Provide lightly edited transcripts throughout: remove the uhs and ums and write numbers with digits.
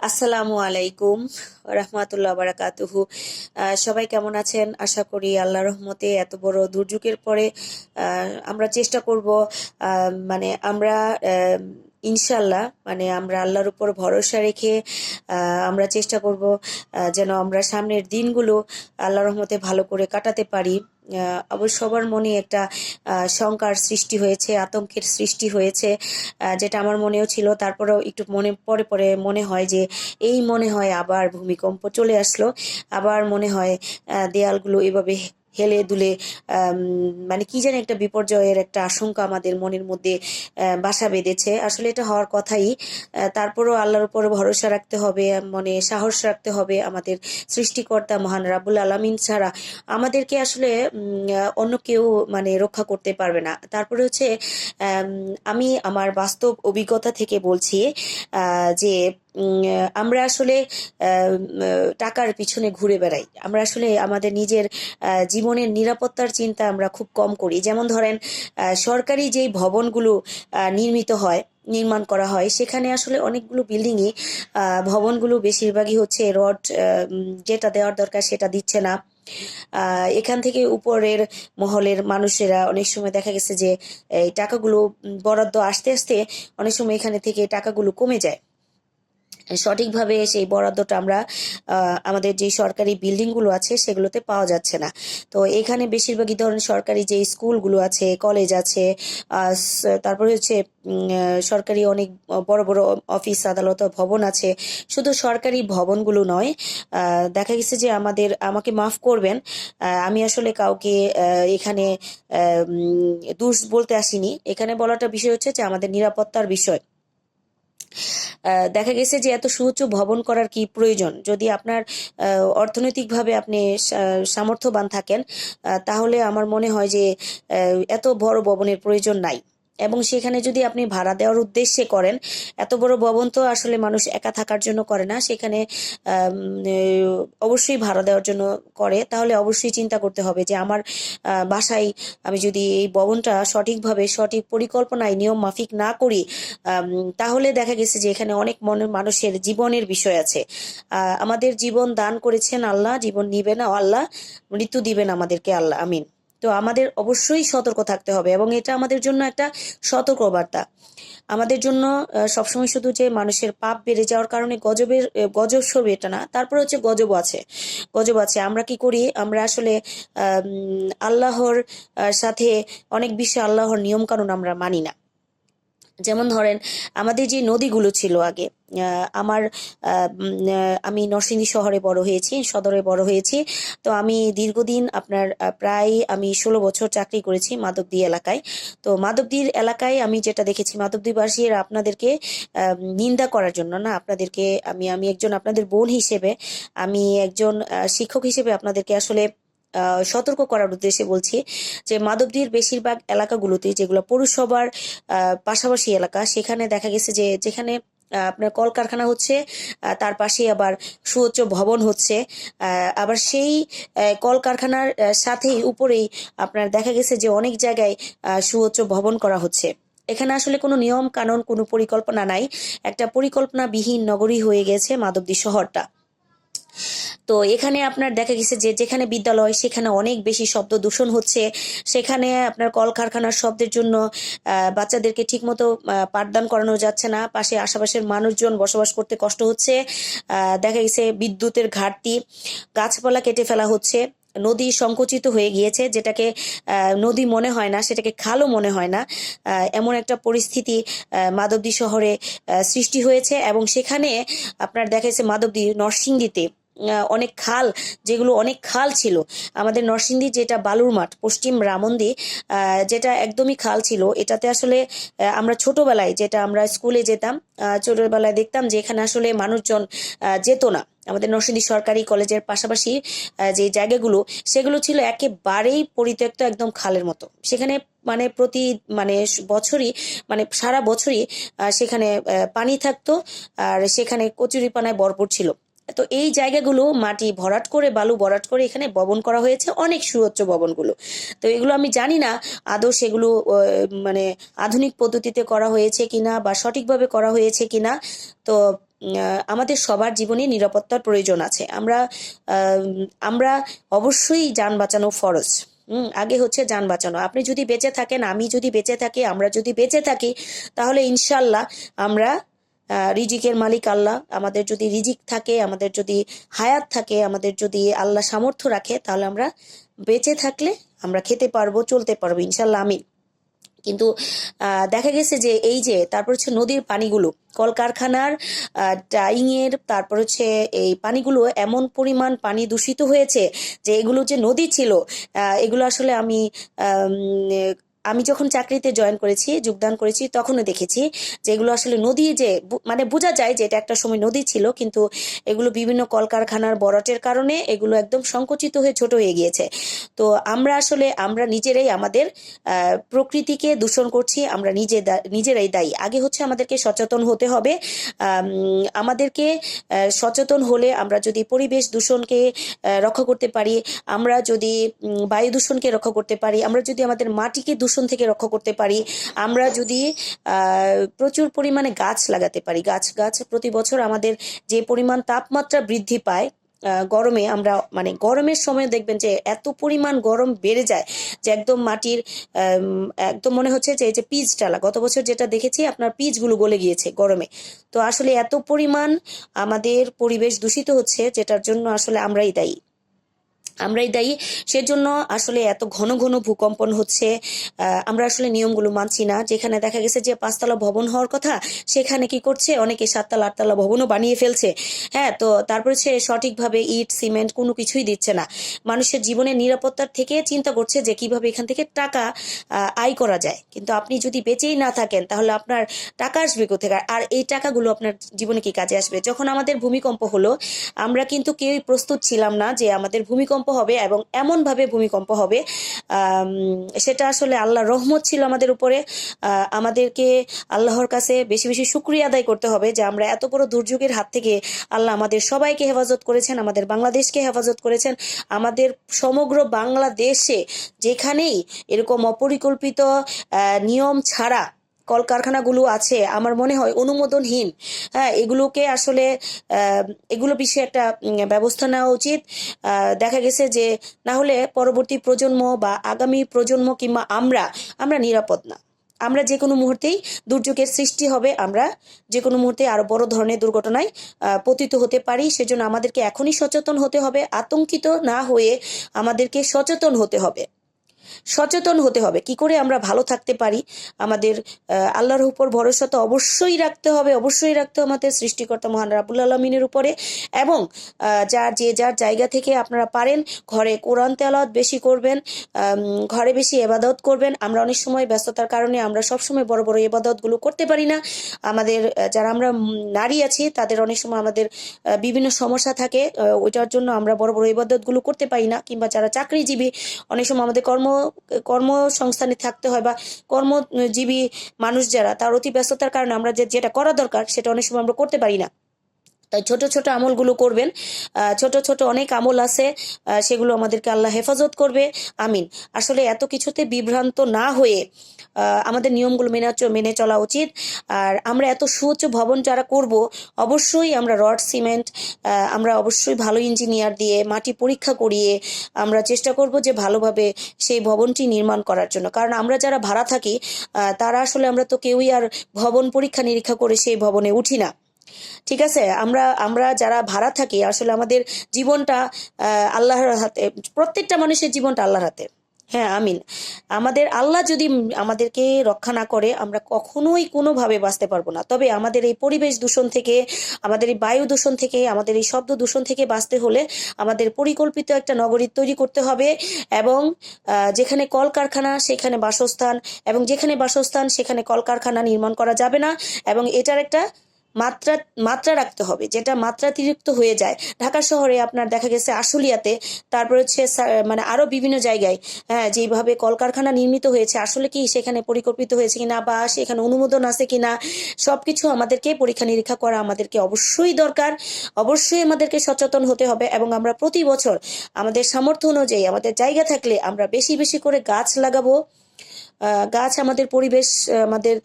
আসসালামু আলাইকুম রহমতুল্লাহ বারাকাতুহু। সবাই কেমন আছেন? আশা করি আল্লাহ রহমতে এত বড় দুর্যোগের পরে আমরা চেষ্টা করব, মানে আমরা ইনশাল্লাহ, মানে আমরা আল্লাহর উপর ভরসা রেখে আমরা চেষ্টা করব যেন আমরা সামনের দিনগুলো আল্লাহ রহমতে ভালো করে কাটাতে পারি। অবশ্য সবার মনে একটা শঙ্কার সৃষ্টি হয়েছে, আতঙ্কের সৃষ্টি হয়েছে, যেটা আমার মনেও ছিল। তারপরেও একটু মনে পরে পরে মনে হয় যে এই মনে হয় আবার ভূমিকম্প চলে আসলো, আবার মনে হয় দেয়ালগুলো এভাবে হেলে দুলে, মানে কি জানি একটা বিপর্যয়ের একটা আশঙ্কা আমাদের মনের মধ্যে বাসা বেঁধেছে। আসলে এটা হওয়ার কথাই। তারপরও আল্লাহর উপর ভরসা রাখতে হবে, মনে সাহস রাখতে হবে। আমাদের সৃষ্টিকর্তা মহান রাব্বুল আলামিন ছাড়া আমাদেরকে আসলে অন্য কেউ মানে রক্ষা করতে পারবে না। তারপরে হচ্ছে আম, আমি আমার বাস্তব অভিজ্ঞতা থেকে বলছি যে আমরা আসলে টাকার পিছনে ঘুরে বেড়াই। আমরা আসলে আমাদের নিজের জীবনের নিরাপত্তার চিন্তা আমরা খুব কম করি। যেমন ধরেন, সরকারি যেই ভবনগুলো নির্মাণ করা হয়, সেখানে আসলে অনেকগুলো বিল্ডিংই ভবনগুলো বেশিরভাগই হচ্ছে রড, যেটা দেওয়ার দরকার সেটা দিচ্ছে না। এখান থেকে উপরের মহলের মানুষেরা অনেক সময় দেখা গেছে যে এই টাকাগুলো বরাদ্দ আসতে আসতে অনেক সময় এখানে থেকে টাকাগুলো কমে যায়। সঠিকভাবে সেই বরাদ্দটা আমরা আমাদের যে সরকারি বিল্ডিংগুলো আছে সেগুলোতে পাওয়া যাচ্ছে না। তো এখানে বেশিরভাগই ধরেন সরকারি যে স্কুলগুলো আছে, কলেজ আছে, তারপরে হচ্ছে সরকারি অনেক বড় বড় অফিস আদালত ভবন আছে। শুধু সরকারি ভবনগুলো নয়, দেখা গেছে যে আমাকে মাফ করবেন, আমি আসলে কাউকে এখানে দোষ বলতে আসিনি। এখানে বলাটা বিষয় হচ্ছে যে আমাদের নিরাপত্তার বিষয়। দেখা গেছে যে এত সুউচ্চ ভবন করার কি প্রয়োজন? যদি আপনার অর্থনৈতিকভাবে আপনি সামর্থ্যবান থাকেন, তাহলে আমার মনে হয় যে এত বড় ভবনের প্রয়োজন নাই। এবং সেখানে যদি আপনি ভাড়া দেওয়ার উদ্দেশ্যে করেন, এত বড় ভবন তো আসলে মানুষ একা থাকার জন্য করে না, সেখানে অবশ্যই ভাড়া দেওয়ার জন্য করে। তাহলে অবশ্যই চিন্তা করতে হবে যে আমার বাসায় আমি যদি এই ভবনটা সঠিকভাবে সঠিক পরিকল্পনায় নিয়ম মাফিক না করি, তাহলে দেখা গেছে যে এখানে অনেক মানুষের জীবনের বিষয় আছে। আমাদের জীবন দান করেছেন আল্লাহ, জীবন নিবেন আল্লাহ, মৃত্যু দিবেন আমাদেরকে আল্লাহ, আমিন। তো আমাদের অবশ্যই সতর্ক থাকতে হবে, এবং এটা আমাদের জন্য একটা সতর্কবার্তা। আমাদের জন্য সবসময় শুধু যে মানুষের পাপ বেড়ে যাওয়ার কারণে গজব সবে এটা না, তারপর হচ্ছে গজব আছে। আমরা কি করি? আমরা আসলে আল্লাহর সাথে অনেক বিষয়, আল্লাহর নিয়ম কানুন আমরা মানি না। যেমন ধরেন, আমাদের যে নদীগুলো ছিল আগে, আমি নরসিংদী শহরে বড় হয়েছি, সদরে বড় হয়েছি। তো আমি দীর্ঘদিন আপনার প্রায় আমি 16 বছর চাকরি করেছি মাধবদী এলাকায়। তো মাধবদীর এলাকায় আমি যেটা দেখেছি, মাধবদীবাসীরা আপনাদেরকে নিন্দা করার জন্য না, আপনাদেরকে আমি আমি একজন আপনাদের বোন হিসেবে, আমি একজন শিক্ষক হিসেবে আপনাদেরকে আসলে সতর্ক করার উদ্দেশ্যে বলছি যে মাধবদীর বেশিরভাগ এলাকাগুলোতে, যেগুলো পৌরসভার পাশাপাশি এলাকা, সেখানে দেখা গেছে যে যেখানে আপনার কলকারখানা হচ্ছে, তার পাশে আবার সুউচ্চ ভবন হচ্ছে। আবার সেই কলকারখানার সাথেই উপরেই আপনার দেখা গেছে যে অনেক জায়গায় সুউচ্চ ভবন করা হচ্ছে। এখানে আসলে কোনো নিয়ম কানুন, কোনো পরিকল্পনা নাই। একটা পরিকল্পনাবিহীন নগরী হয়ে গেছে মাধবদী শহরটা। তো এখানে আপনার দেখা গেছে যে যেখানে বিদ্যালয়, সেখানে অনেক বেশি শব্দ দূষণ হচ্ছে। সেখানে আপনার কলকারখানার শব্দের জন্য বাচ্চাদেরকে ঠিকমতো পাঠদান করানো যাচ্ছে না, পাশে আশেপাশের মানুষজন বসবাস করতে কষ্ট হচ্ছে। দেখা গেছে বিদ্যুতের ঘাটতি, গাছপালা কেটে ফেলা হচ্ছে, নদী সংকুচিত হয়ে গিয়েছে, যেটাকে নদী মনে হয় না, সেটাকে খালও মনে হয় না। এমন একটা পরিস্থিতি মাধবদী শহরে সৃষ্টি হয়েছে। এবং সেখানে আপনার দেখা যাচ্ছে মাধবদী নরসিংদীতে অনেক খাল, যেগুলো অনেক খাল ছিল। আমাদের নরসিংদী যেটা বালুর মাঠ, পশ্চিম রামন্দি, যেটা একদমই খাল ছিল, এটাতে আসলে আমরা ছোটবেলায়, যেটা আমরা স্কুলে যেতাম, ছোটবেলায় দেখতাম যে এখানে আসলে মানুষজন যেত না। আমাদের নরসিংদী সরকারি কলেজের পাশাপাশি যে জায়গাগুলো, সেগুলো ছিল একেবারেই পরিত্যক্ত, একদম খালের মতো। সেখানে মানে মানে বছরই, মানে সারা বছরই সেখানে পানি থাকতো, আর সেখানে কচুরিপানায় ভরপুর ছিল। তো এই জায়গাগুলো মাটি ভরাট করে, বালু ভরাট করে এখানে ভবন করা হয়েছে, অনেক সুউচ্চ ভবনগুলো। তো এগুলো আমি জানি না আদৌ সেগুলো মানে আধুনিক পদ্ধতিতে করা হয়েছে কিনা বা সঠিকভাবে করা হয়েছে কিনা। তো আমাদের সবার জীবনে নিরাপত্তার প্রয়োজন আছে। আমরা অবশ্যই যান বাঁচানো ফরজ। আগে হচ্ছে যান বাঁচানো। আপনি যদি বেঁচে থাকেন, আমি যদি বেঁচে থাকি, আমরা যদি বেঁচে থাকি, তাহলে ইনশাল্লাহ আমরা রিজিকের মালিক আল্লাহ। আমাদের যদি রিজিক থাকে, আমাদের যদি হায়াত থাকে, আমাদের যদি আল্লাহ সামর্থ্য রাখে, তাহলে আমরা বেঁচে থাকলে আমরা খেতে পারবো, চলতে পারবো ইনশাল্লাহ, আমিন। কিন্তু দেখা গেছে যে এই যে তারপর হচ্ছে নদীর পানিগুলো, কলকারখানার ডাইং এর, তারপর হচ্ছে এই পানিগুলো এমন পরিমাণ পানি দূষিত হয়েছে যে এগুলো যে নদী ছিল, এগুলো আসলে আমি যখন চাকরিতে জয়েন করেছি, যোগদান করেছি, তখনও দেখেছি যে এগুলো আসলে নদী, যে মানে বোঝা যায় যে এটা একটা সময় নদী ছিল, কিন্তু এগুলো বিভিন্ন কলকারখানার বরটের কারণে এগুলো একদম সংকুচিত হয়ে ছোট হয়ে গিয়েছে। তো আমরা নিজেরাই আমাদের প্রকৃতিকে দূষণ করছি, আমরা নিজেরাই দায়ী। আগে হচ্ছে আমাদেরকে সচেতন হতে হবে। আমাদেরকে সচেতন হলে আমরা যদি পরিবেশ দূষণকে রক্ষা করতে পারি, আমরা যদি বায়ু দূষণকে রক্ষা করতে পারি, আমরা যদি আমাদের মাটিকে দূষণ থেকে রক্ষা করতে পারি, আমরা যদি প্রচুর পরিমাণে গাছ লাগাতে পারি, গাছ প্রতি বছর আমাদের যে পরিমাণ তাপমাত্রা বৃদ্ধি পায় গরমে, আমরা মানে গরমের সময় দেখবেন যে এত পরিমাণ গরম বেড়ে যায় যে একদম মাটির একদম মনে হচ্ছে যে এই যে পিচ ডালা, গত বছর যেটা দেখেছি আপনার পিচগুলো গলে গিয়েছে গরমে। তো আসলে এত পরিমাণ আমাদের পরিবেশ দূষিত হচ্ছে, যেটার জন্য আসলে আমরাই দায়ী। সেজন্য আসলে এত ঘন ঘন ভূকম্পন হচ্ছে। আমরা আসলে নিয়মগুলো মানছি না। যেখানে দেখা গেছে যে 5তলা ভবন হওয়ার কথা, সেখানে কি করছে, অনেকে 7তলা 8তলা ভবনও বানিয়ে ফেলছে। হ্যাঁ, তো তারপরে সে সঠিকভাবে ইট সিমেন্ট কোনো কিছুই দিচ্ছে না। মানুষের জীবনের নিরাপত্তার থেকে চিন্তা করছে যে কিভাবে এখান থেকে টাকা আয় করা যায়। কিন্তু আপনি যদি বেঁচেই না থাকেন, তাহলে আপনার টাকা আসবে কোথেকে? আর এই টাকাগুলো আপনার জীবনে কি কাজে আসবে? যখন আমাদের ভূমিকম্প হলো, আমরা কিন্তু কেউই প্রস্তুত ছিলাম না যে আমাদের ভূমিকম্প হবে এবং এমন ভাবে ভূমিকম্প হবে। সেটা আসলে আল্লাহর রহমত ছিল আমাদের উপরে। আমাদেরকে আল্লাহর কাছে বেশি বেশি শুকরিয়া আদায় করতে হবে যে আমরা এত বড় দুর্যোগের হাত থেকে আল্লাহ আমাদের সবাইকে হেফাজত করেছেন, আমাদের বাংলাদেশকে হেফাজত করেছেন। আমাদের সমগ্র বাংলাদেশে যেখানেই এরকম অপরিকল্পিত নিয়ম ছাড়া কলকারখানাগুলো আছে, আমার মনে হয় অনুমোদনহীন, হ্যাঁ, এগুলোকে আসলে এগুলো বিষয়ে একটা ব্যবস্থা নেওয়া উচিত। দেখা গেছে যে না হলে পরবর্তী প্রজন্ম বা আগামী প্রজন্ম কিংবা আমরা নিরাপদ না। আমরা যে কোনো মুহূর্তেই দুর্যোগের সৃষ্টি হবে, আমরা যে কোনো মুহূর্তে আরো বড় ধরনের দুর্ঘটনায় পতিত হতে পারি। সেজন্য আমাদেরকে এখনই সচেতন হতে হবে। আতঙ্কিত না হয়ে আমাদেরকে সচেতন হতে হবে কি করে আমরা ভালো থাকতে পারি। আমাদের আল্লাহর উপর ভরসা তো অবশ্যই রাখতে হবে, আমাদের সৃষ্টিকর্তা মহান রাব্বুল আলামিনের উপরে। এবং যার জায়গা থেকে আপনারা পারেন, ঘরে কোরআন তেলাওয়াত বেশি করবেন, ঘরে বেশি ইবাদত করবেন। আমরা অনেক সময় ব্যস্ততার কারণে আমরা সবসময় বড় বড় ইবাদতগুলো করতে পারি না। আমাদের যারা আমরা নারী আছি, তাদের অনেক সময় আমাদের বিভিন্ন সমস্যা থাকে, ওইটার জন্য আমরা বড় বড় ইবাদতগুলো করতে পারি না। কিংবা যারা চাকরিজীবী, অনেক সময় আমাদের কর্মসংস্থানে থাকতে হয়, বা কর্মজীবী মানুষ যারা, তার অতি ব্যস্ততার কারণে আমরা যেটা করা দরকার সেটা অনেক সময় আমরা করতে পারি না। তাই ছোট ছোট আমলগুলো করবেন। ছোট ছোট অনেক আমল আছে, সেগুলো আমাদেরকে আল্লাহ হেফাজত করবে, আমিন। আসলে এত কিছুতে বিভ্রান্ত না হয়ে আমাদের নিয়মগুলো মেনে চলা উচিত। আর আমরা এত সুউচ্চ ভবন যারা করব, অবশ্যই আমরা রড সিমেন্ট, আমরা অবশ্যই ভালো ইঞ্জিনিয়ার দিয়ে মাটি পরীক্ষা করিয়ে আমরা চেষ্টা করব যে ভালোভাবে সেই ভবনটি নির্মাণ করার জন্য। কারণ আমরা যারা ভাড়া থাকি, তারা আসলে আমরা তো কেউই আর ভবন পরীক্ষা নিরীক্ষা করে সেই ভবনে উঠি না। ঠিক আছে, আমরা যারা ভাড়া থাকি, আসলে আমাদের জীবনটা আল্লাহর হাতে, প্রত্যেকটা মানুষের জীবনটা আল্লাহর হাতে। হ্যাঁ, আমিন। আমাদের আল্লাহ যদি আমাদেরকে রক্ষা না করে, আমরা কখনোই কোনোভাবে বাঁচতে পারবো না। তবে আমাদের এই পরিবেশ দূষণ থেকে, আমাদের এই বায়ু দূষণ থেকে, আমাদের এই শব্দ দূষণ থেকে বাঁচতে হলে আমাদের পরিকল্পিত একটা নগরী তৈরি করতে হবে। এবং যেখানে কলকারখানা সেখানে বাসস্থান, এবং যেখানে বাসস্থান সেখানে কলকারখানা নির্মাণ করা যাবে না। এবং এটার একটা মাত্রা রাখতে হবে, যেটা মাত্রাতিরিক্ত হয়ে যায়। ঢাকা শহরে আপনার দেখা গেছে আশুলিয়াতে, তারপর হচ্ছে মানে আরো বিভিন্ন জায়গায়, হ্যাঁ, যেভাবে কলকারখানা নির্মিত হয়েছে, আসলে কি সেখানে পরিকল্পিত হয়েছে কিনা, বা সেখানে অনুমোদন আছে কিনা, সবকিছু আমাদেরকে পরীক্ষা নিরীক্ষা করা আমাদেরকে অবশ্যই দরকার। অবশ্যই আমাদেরকে সচেতন হতে হবে। এবং আমরা প্রতি বছর আমাদের সামর্থ্য অনুযায়ী, আমাদের জায়গা থাকলে আমরা বেশি বেশি করে গাছ লাগাবো। গাছ আমাদের পরিবেশ, আমাদের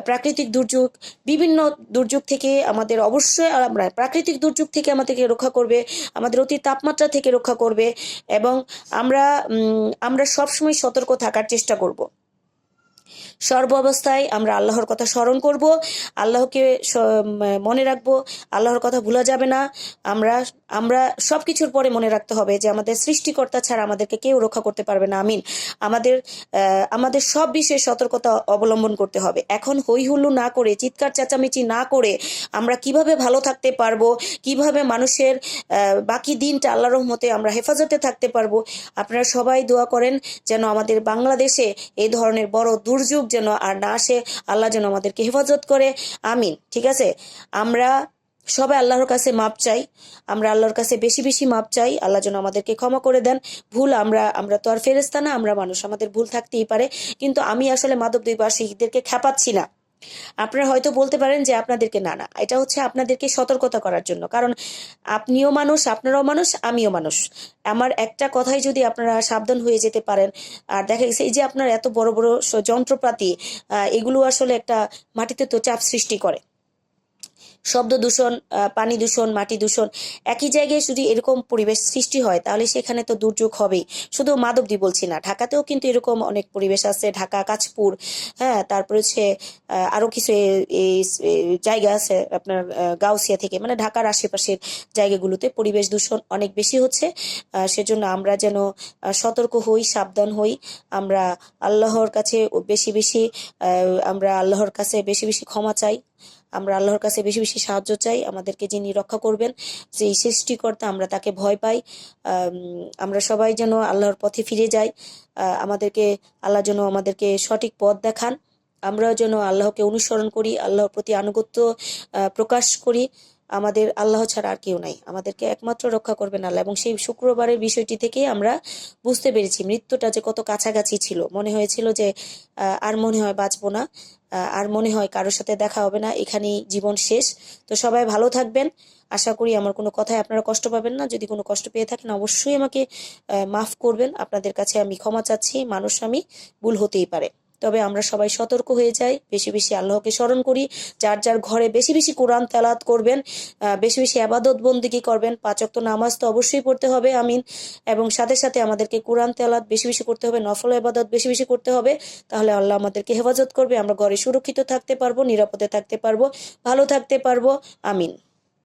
প্রাকৃতিক দুর্যোগ, বিভিন্ন দুর্যোগ থেকে আমাদের অবশ্যই, আমরা প্রাকৃতিক দুর্যোগ থেকে আমাদেরকে রক্ষা করবে, আমাদের অতি তাপমাত্রা থেকে রক্ষা করবে, এবং আমরা আমরা সবসময় সতর্ক থাকার চেষ্টা করব। সর্ব অবস্থায় আমরা আল্লাহর কথা স্মরণ করব, আল্লাহকে মনে রাখবো, আল্লাহর কথা ভুলা যাবে না। আমরা আমরা সবকিছুর পরে মনে রাখতে হবে যে আমাদের সৃষ্টিকর্তা ছাড়া আমাদেরকে কেউ রক্ষা করতে পারবে না। আমিন। আমাদের সব বিষয়ে সতর্কতা অবলম্বন করতে হবে। এখন হই হুল্লু না করে, চিৎকার চেঁচামেচি না করে আমরা কিভাবে ভালো থাকতে পারবো, কিভাবে মানুষের বাকি দিনটা আল্লাহর রহমতে আমরা হেফাজতে থাকতে পারবো, আপনারা সবাই দোয়া করেন যেন আমাদের বাংলাদেশে এই ধরনের বড় দুর্যোগ যেন আর না আসে, আল্লাহ যেন আমাদেরকে হেফাজত করে। আমিন। ঠিক আছে, আমরা সবাই আল্লাহর কাছে মাপ চাই, আমরা আল্লাহর কাছে বেশি বেশি মাপ চাই, আল্লাহ যেন আমাদেরকে ক্ষমা করে দেন। ভুল, আমরা তো আর ফেরেশতা না, আমরা মানুষ, আমাদের ভুল থাকতেই পারে। কিন্তু আমি আসলে মাদকদ্রব্যবাসীদেরকে খেপাচ্ছি না। আপনারা হয়তো বলতে পারেন যে আপনাদেরকে, না না, এটা হচ্ছে আপনাদেরকে সতর্কতা করার জন্য, কারণ আপনিও মানুষ, আপনারাও মানুষ, আমিও মানুষ। আমার একটা কথাই যদি আপনারা সাবধান হয়ে যেতে পারেন, আর দেখা গেছে এই যে আপনার এত বড় বড় যন্ত্রপাতি, এগুলো আসলে একটা মাটিতে তো চাপ সৃষ্টি করে। শব্দ দূষণ, পানি দূষণ, মাটি দূষণ, একই জায়গায় যদি এরকম পরিবেশ সৃষ্টি হয় তাহলে সেখানে তো দুর্যোগ হবেই। শুধু মাধবদী বলছি না, ঢাকাতেও কিন্তু এরকম অনেক পরিবেশ আছে, ঢাকা, কাঁচপুর, হ্যাঁ, তারপরে হচ্ছে আরো কিছু এই জায়গা আছে আপনার গাউসিয়া থেকে, মানে ঢাকার আশেপাশের জায়গাগুলোতে পরিবেশ দূষণ অনেক বেশি হচ্ছে। সেজন্য আমরা যেন সতর্ক হই, সাবধান হই। আমরা আল্লাহর কাছে বেশি বেশি আমরা আল্লাহর কাছে বেশি বেশি ক্ষমা চাই, আমরা আল্লাহর কাছে বেশি বেশি সাহায্য চাই। আমাদেরকে যিনি রক্ষা করবেন, যেই সৃষ্টিকর্তা, আমরা তাকে ভয় পাই। আমরা সবাই যেন আল্লাহর পথে ফিরে যাই। আমাদেরকে আল্লাহ যেন আমাদেরকে সঠিক পথ দেখান, আমরাও যেন আল্লাহকে অনুসরণ করি, আল্লাহর প্রতি আনুগত্য প্রকাশ করি। আমাদের আল্লাহ ছাড়া আর কেউ নাই, আমাদেরকে একমাত্র রক্ষা করবেন আল্লাহ। এবং সেই শুক্রবারের বিষয়টি থেকেই আমরা বুঝতে পেরেছি মৃত্যুটা যে কত কাছাকাছি ছিল। মনে হয়েছিল যে আর মনে হয় বাঁচবো না, আর মনে হয় কারোর সাথে দেখা হবে না, এখানেই জীবন শেষ। তো সবাই ভালো থাকবেন। আশা করি আমার কোনো কথায় আপনারা কষ্ট পাবেন না। যদি কোনো কষ্ট পেয়ে থাকেন অবশ্যই আমাকে মাফ করবেন। আপনাদের কাছে আমি ক্ষমা চাচ্ছি, মানুষ আমি, ভুল হতেই পারে। তবে আমরা সবাই সতর্ক হয়ে যাই, বেশি বেশি আল্লাহকে স্মরণ করি, যার যার ঘরে বেশি বেশি কোরআন তেলাওয়াত করবেন, বেশি বেশি ইবাদত বন্দেগী করবেন। 5 ওয়াক্ত নামাজ তো অবশ্যই পড়তে হবে, আমিন। এবং সাথে সাথে আমাদেরকে কোরআন তেলাওয়াত বেশি বেশি করতে হবে, নফল ইবাদত বেশি বেশি করতে হবে। তাহলে আল্লাহ আমাদেরকে হেফাজত করবে, আমরা ঘরে সুরক্ষিত থাকতে পারবো, নিরাপদে থাকতে পারবো, ভালো থাকতে পারবো। আমিন।